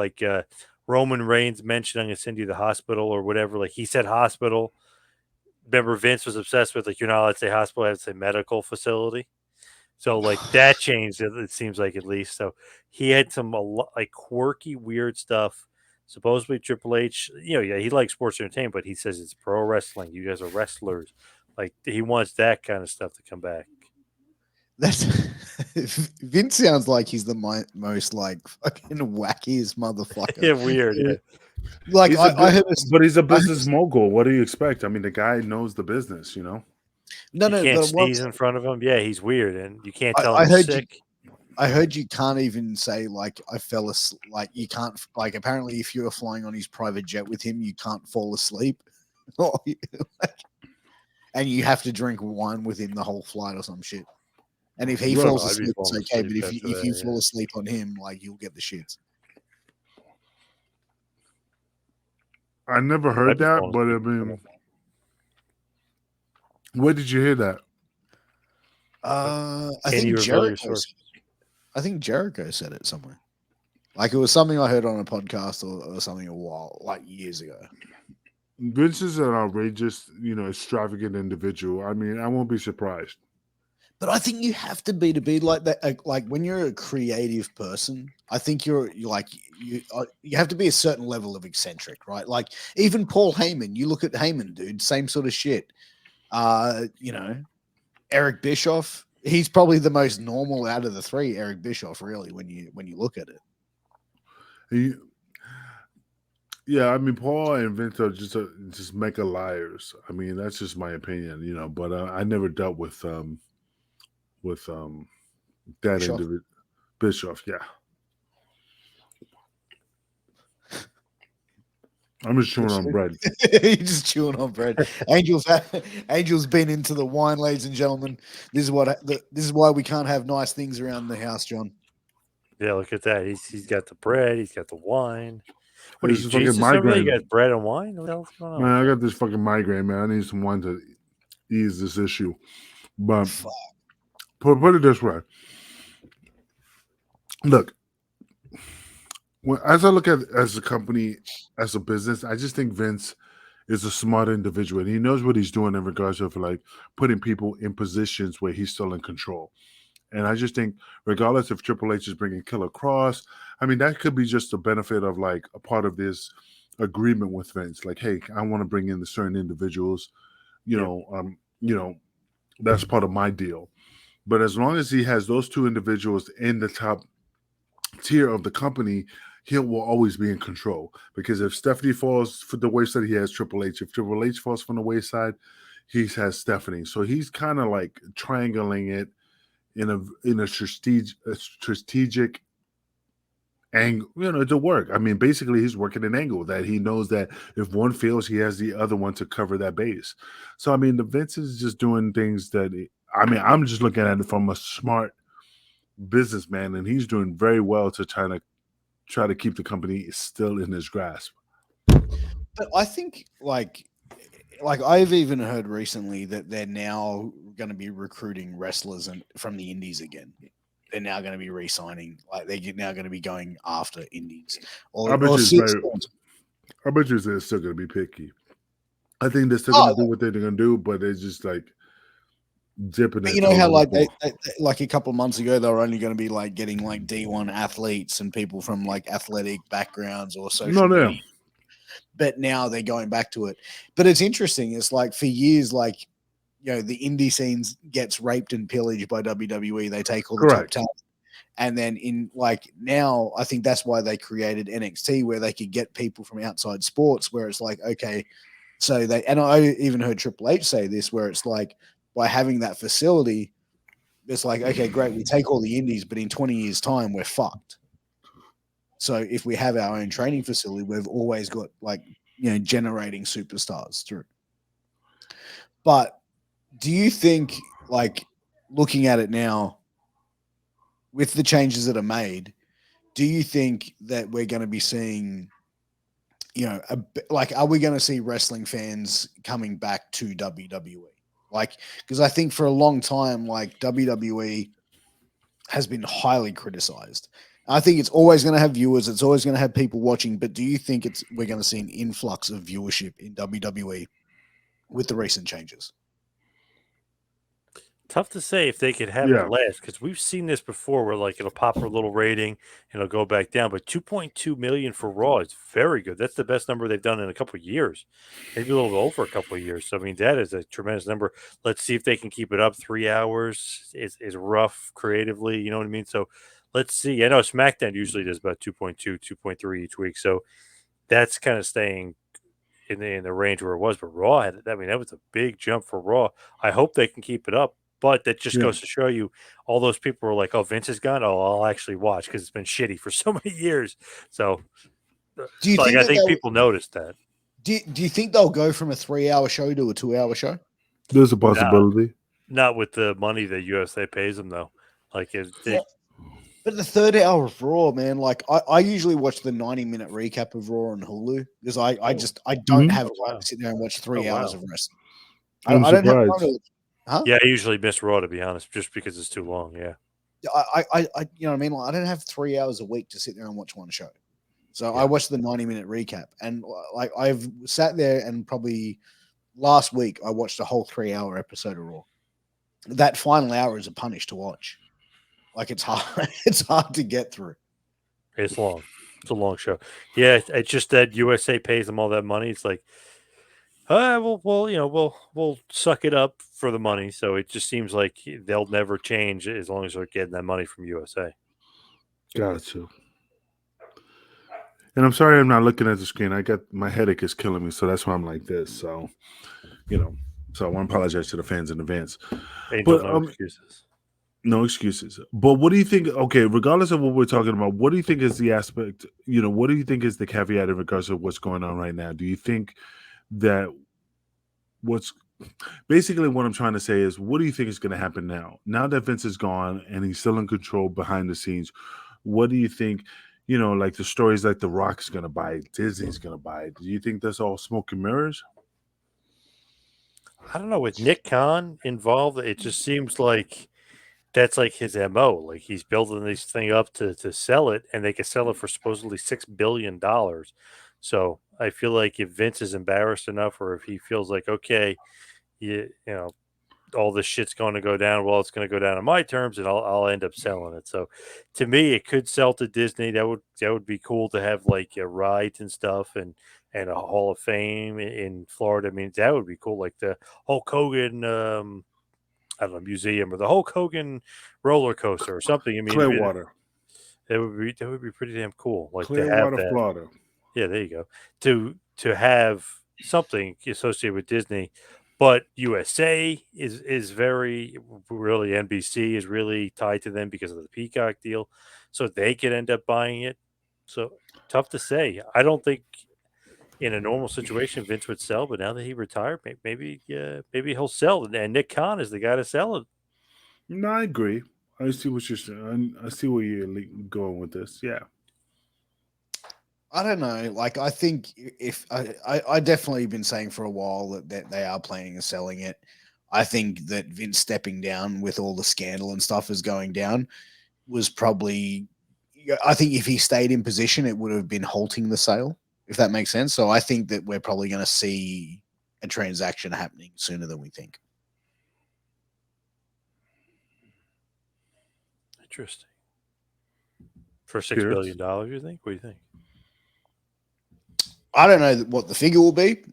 Roman Reigns mentioned, I'm going to send you to the hospital or whatever. Like he said hospital. Remember Vince was obsessed with like you're not allowed to say hospital, I had to say medical facility. So like that changed, it seems like at least. So he had some like quirky, weird stuff. Supposedly Triple H, yeah, he likes sports entertainment, but he says it's pro wrestling. You guys are wrestlers. Like he wants that kind of stuff to come back. That's Vince sounds like he's the most like fucking wackiest motherfucker. Yeah, weird. Yeah. Like I heard, but he's a business mogul. What do you expect? I mean, the guy knows the business, No, you no, can't but sneeze in front of him. Yeah, he's weird, and you can't tell him I he's heard sick. I heard you can't even say like I fell asleep. Like you can't like apparently if you're flying on his private jet with him, you can't fall asleep, and you have to drink wine with him the whole flight or some shit. And if he falls asleep, it's okay. But if you fall asleep on him, like you'll get the shits. I never heard that, but I mean, where did you hear that? I think Jericho. I think Jericho said it somewhere. Like it was something I heard on a podcast or something a while, like years ago. Vince is an outrageous, extravagant individual. I mean, I won't be surprised. But I think you have to be like that. Like when you're a creative person, I think you're like you have to be a certain level of eccentric, right? Like even Paul Heyman. You look at Heyman, dude, same sort of shit. Eric Bischoff. He's probably the most normal out of the three. Eric Bischoff, really, when you look at it. Yeah, I mean, Paul and Vince are just mega liars. I mean, that's just my opinion, But I never dealt with that individual, Bischoff. Yeah, I'm just chewing on bread. You're just chewing on bread. Angel's been into the wine, ladies and gentlemen. This is why we can't have nice things around the house, John. Yeah, look at that. He's got the bread. He's got the wine. What this are you, fucking Jesus? migraine. You got bread and wine? What the hell's going on? Man, I got this fucking migraine, man. I need some wine to ease this issue. But put it this way. Look, as I look at as a company, as a business, I just think Vince is a smart individual, and he knows what he's doing in regards of like putting people in positions where he's still in control. And I just think, regardless if Triple H is bringing Killer Cross, I mean, that could be just a benefit of like a part of this agreement with Vince. Like, hey, I want to bring in the certain individuals, that's part of my deal. But as long as he has those two individuals in the top tier of the company, he will always be in control. Because if Stephanie falls for the wayside, he has Triple H. If Triple H falls from the wayside, he has Stephanie. So he's kind of like triangling it in a strategic angle, to work. I mean, basically, he's working an angle that he knows that if one fails, he has the other one to cover that base. So, I mean, the Vince is just doing things that, I'm just looking at it from a smart businessman, and he's doing very well to try to keep the company still in his grasp. But I think like I've even heard recently that they're now going to be recruiting wrestlers from the indies again. They're now going to be re-signing. Like they're now going to be going after indies. I bet you they're still going to be picky. I think they're still going to do what they're going to do, but it's just like dipping But their you know toes how in the like pool. they like a couple of months ago they were only going to be like getting like D1 athletes and people from like athletic backgrounds or social No, media, damn. but now they're going back to it. But it's interesting. It's like for years, like the indie scenes gets raped and pillaged by WWE. They take all the top Correct. talent. And then in like now, I think that's why they created NXT, where they could get people from outside sports, where it's like, okay, so and I even heard Triple H say this, where it's like by having that facility, it's like, okay, great, we take all the indies, but in 20 years' time, we're fucked. So if we have our own training facility, we've always got like, generating superstars through. But do you think, like, looking at it now, with the changes that are made, do you think that we're going to be seeing, are we going to see wrestling fans coming back to WWE? Like, because I think for a long time, like WWE has been highly criticized. I think it's always going to have viewers. It's always going to have people watching. But do you think we're going to see an influx of viewership in WWE with the recent changes? Tough to say if they could have it Yeah. last, because we've seen this before where like it'll pop a little rating and it'll go back down. But 2.2 million for Raw is very good. That's the best number they've done in a couple of years, maybe a little bit over a couple of years. So I mean that is a tremendous number. Let's see if they can keep it up. 3 hours is rough creatively. You know what I mean? So let's see. I know SmackDown usually does about 2.2, 2.3 each week. So that's kind of staying in the range where it was. But Raw had, I mean, that was a big jump for Raw. I hope they can keep it up. But that just Yeah. goes to show you, all those people were like, "Oh, Vince is gone. Oh, I'll actually watch because it's been shitty for so many years." So, Do you like, think I that think people noticed that. do you think they'll go from a 3-hour show to a 2-hour show? There's a Not, possibility. not with the money that USA pays them, though. Like, Yeah. But the third hour of Raw, man, like I usually watch the 90-minute recap of Raw on Hulu because I don't have time to sit there and watch 3 hours of wrestling. I'm I don't have time surprised. to. Huh? Yeah, I usually miss Raw, to be honest, just because it's too long. Yeah. You know what I mean? Like, I don't have 3 hours a week to sit there and watch one show. So I Yeah. watch the 90-minute recap. And like I've sat there and probably last week I watched a whole 3-hour episode of Raw. That final hour is a punish to watch. Like it's hard, it's hard to get through. It's long. It's a long show. Yeah, it's just that USA pays them all that money. It's like, we'll suck it up for the money. So it just seems like they'll never change as long as they're getting that money from USA. Gotcha. And I'm sorry I'm not looking at the screen. I got my headache is killing me, so that's why I'm like this. So, so I want to apologize to the fans in advance. Angel, But no excuses. no excuses. But what do you think? Okay, regardless of what we're talking about, what do you think is the aspect? What do you think is the caveat in regards to what's going on right now? Do you think that what's basically what I'm trying to say is, what do you think is going to happen now? Now that Vince is gone and he's still in control behind the scenes, what do you think? Like the stories like The Rock's going to buy it, Disney's going to buy it. Do you think that's all smoke and mirrors? I don't know. With Nick Khan involved, it just seems like that's like his MO. Like he's building this thing up to sell it, and they can sell it for supposedly $6 billion. So I feel like if Vince is embarrassed enough, or if he feels like, okay, all this shit's going to go down, well, it's going to go down on my terms, and I'll end up selling it. So to me, it could sell to Disney. That would be cool to have like a rides and stuff, and a Hall of Fame in Florida. I mean, that would be cool, like the Hulk Hogan. I don't know, museum, or the Hulk Hogan roller coaster or something. I mean, Clearwater. that would be pretty damn cool. Like to have Clearwater, that. Florida. Yeah, there you go. To have something associated with Disney, but USA is very really, NBC is really tied to them because of the Peacock deal, so they could end up buying it. So tough to say. I don't think in a normal situation Vince would sell, but now that he retired, maybe he'll sell, and Nick Khan is the guy to sell it. No, I agree. I see what you're saying. I see where you're going with this. Yeah. I don't know. Like, I think if I definitely been saying for a while that they are planning on selling it. I think that Vince stepping down with all the scandal and stuff is going down was probably. I think if he stayed in position, it would have been halting the sale, if that makes sense. So I think that we're probably going to see a transaction happening sooner than we think. Interesting. For $6 Pierce? billion, you think? What do you think? I don't know what the figure will be.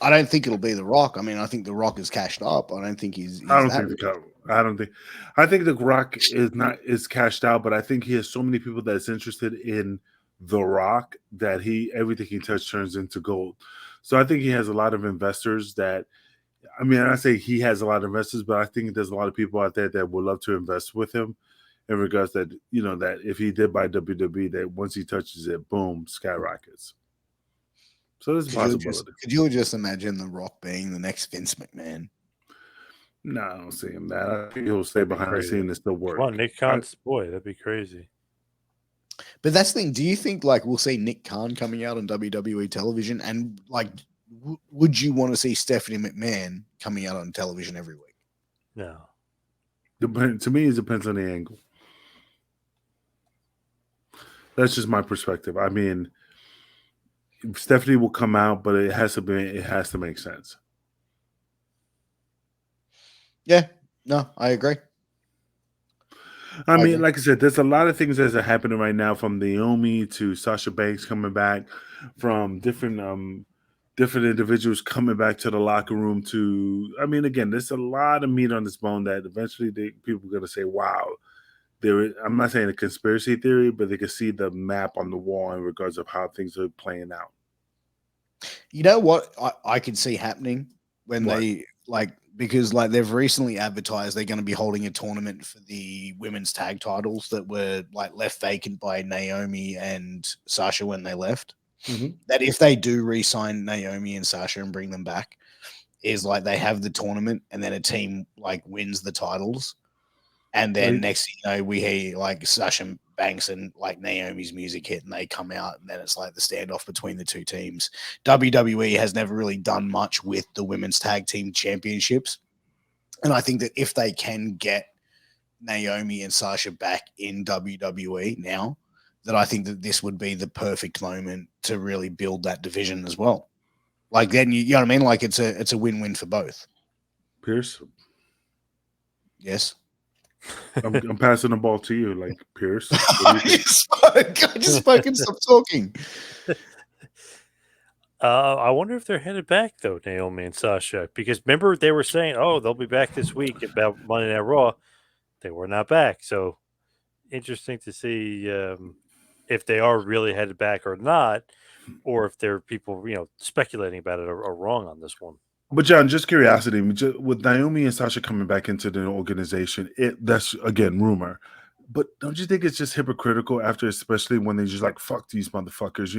I don't think it'll be The Rock. I mean, I think The Rock is cashed up. I don't think he's I don't that think rich. I think The Rock is cashed out, but I think he has so many people that's interested in The Rock that everything he touches turns into gold. So I think he has a lot of investors that, I mean, I say he has a lot of investors, but I think there's a lot of people out there that would love to invest with him in regards that, that if he did buy WWE, that once he touches it, boom, skyrockets. So there's a possibility. Could you just imagine The Rock being the next Vince McMahon? No, I don't see him that. I think he'll stay behind the scene and still work. Come on, Nick Khan's boy. That'd be crazy. But that's the thing. Do you think we'll see Nick Khan coming out on WWE television? And would you want to see Stephanie McMahon coming out on television every week? No. To me, it depends on the angle. That's just my perspective. I mean, Stephanie will come out, but it has to make sense. Yeah, no, I agree. I mean, like I said, there's a lot of things that are happening right now, from Naomi to Sasha Banks coming back, from different individuals coming back to the locker room. I mean, again, there's a lot of meat on this bone that eventually people are going to say, wow. I'm not saying a conspiracy theory, but they can see the map on the wall in regards of how things are playing out. You know what I could see happening when they because they've recently advertised they're going to be holding a tournament for the women's tag titles that were left vacant by Naomi and Sasha when they left. Mm-hmm. That if they do re-sign Naomi and Sasha and bring them back, is they have the tournament and then a team wins the titles. And then next thing you know, we hear Sasha Banks and Naomi's music hit and they come out, and then it's the standoff between the two teams. WWE has never really done much with the women's tag team championships. And I think that if they can get Naomi and Sasha back in WWE now, that I think that this would be the perfect moment to really build that division as well. Then you know what I mean? It's a win-win for both. Pierce? Yes. I'm passing the ball to you, Pierce. I just spoke and stopped talking. I wonder if they're headed back, though, Naomi and Sasha. Because remember, they were saying, they'll be back this week about Monday Night Raw. They were not back. So interesting to see if they are really headed back or not, or if there are people, speculating about it are wrong on this one. But John, just curiosity, with Naomi and Sasha coming back into the organization, that's again rumor. But don't you think it's just hypocritical especially when they just fuck these motherfuckers?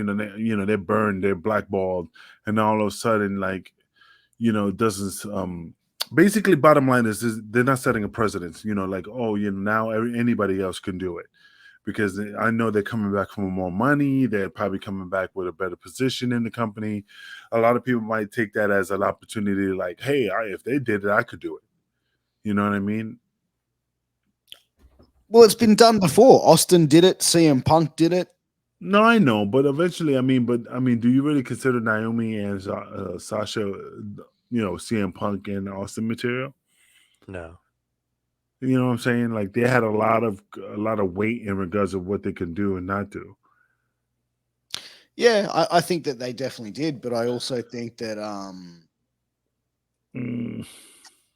They're burned, they're blackballed, and all of a sudden, doesn't basically bottom line is they're not setting a precedent. Now anybody else can do it. Because I know they're coming back for more money. They're probably coming back with a better position in the company. A lot of people might take that as an opportunity, hey, if they did it, I could do it. You know what I mean? Well, it's been done before. Austin did it. CM Punk did it. No, I know. But eventually, do you really consider Naomi and Sasha, CM Punk and Austin material? No. You know what I'm saying? They had a lot of weight in regards of what they can do and not do. Yeah, I think that they definitely did, but I also think that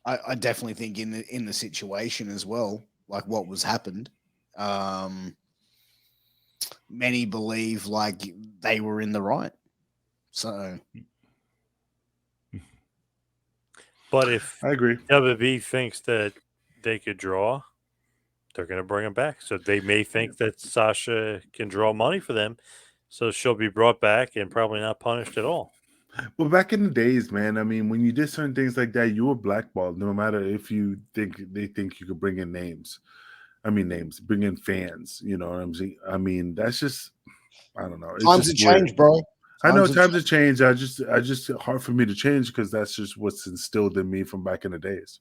I definitely think in the situation as well, what was happened, many believe they were in the right. So, but if I agree, WWE thinks that they could draw, they're going to bring them back. So they may think that Sasha can draw money for them, so she'll be brought back and probably not punished at all. Well, back in the days, man, when you did certain things like that, you were blackballed. No matter if they think you could bring in bring in fans. You know what I'm saying? That's just, I don't know. Times have changed, bro. I know times have changed. I just hard for me to change because that's just what's instilled in me from back in the days.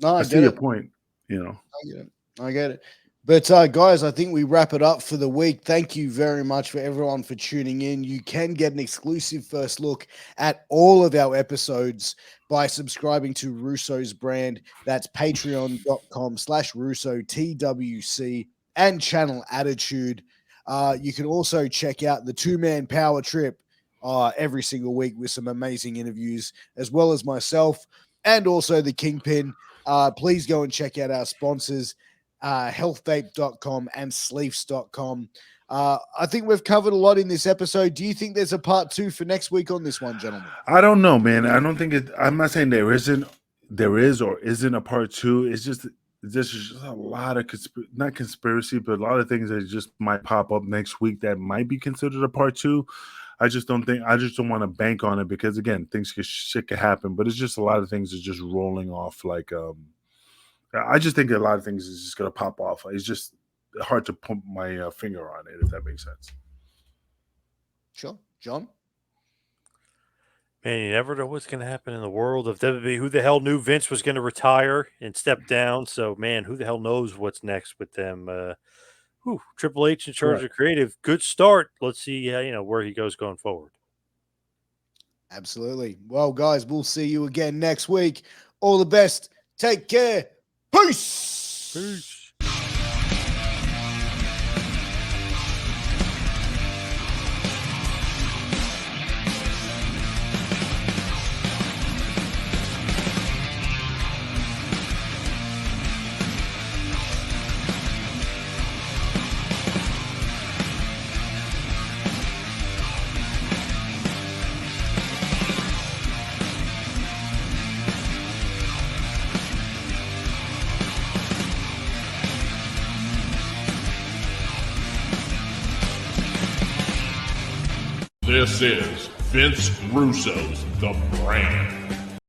No, I see your point. I get it. But guys, I think we wrap it up for the week. Thank you very much for everyone for tuning in. You can get an exclusive first look at all of our episodes by subscribing to Russo's brand. That's patreon.com/Russo TWC and Channel Attitude. You can also check out the two-man power trip every single week with some amazing interviews, as well as myself and also the Kingpin. Please go and check out our sponsors, healthvape.com and sleeves.com. I think we've covered a lot in this episode. Do you think there's a part 2 for next week on this one, gentlemen? I don't know, man. I don't think I'm not saying there is or isn't a part 2. It's just a lot of not conspiracy, but a lot of things that just might pop up next week that might be considered a part 2. I just don't want to bank on it because, again, shit could happen. But it's just a lot of things are just rolling off. Like, I just think a lot of things is just going to pop off. It's just hard to put my finger on it, if that makes sense. Sure. John? Man, you never know what's going to happen in the world of WWE. Who the hell knew Vince was going to retire and step down? So, man, who the hell knows what's next with them? Triple H in charge of creative. Good start. Let's see where he goes going forward. Absolutely. Well, guys, we'll see you again next week. All the best. Take care. Peace. Peace. This is Vince Russo's The Brand.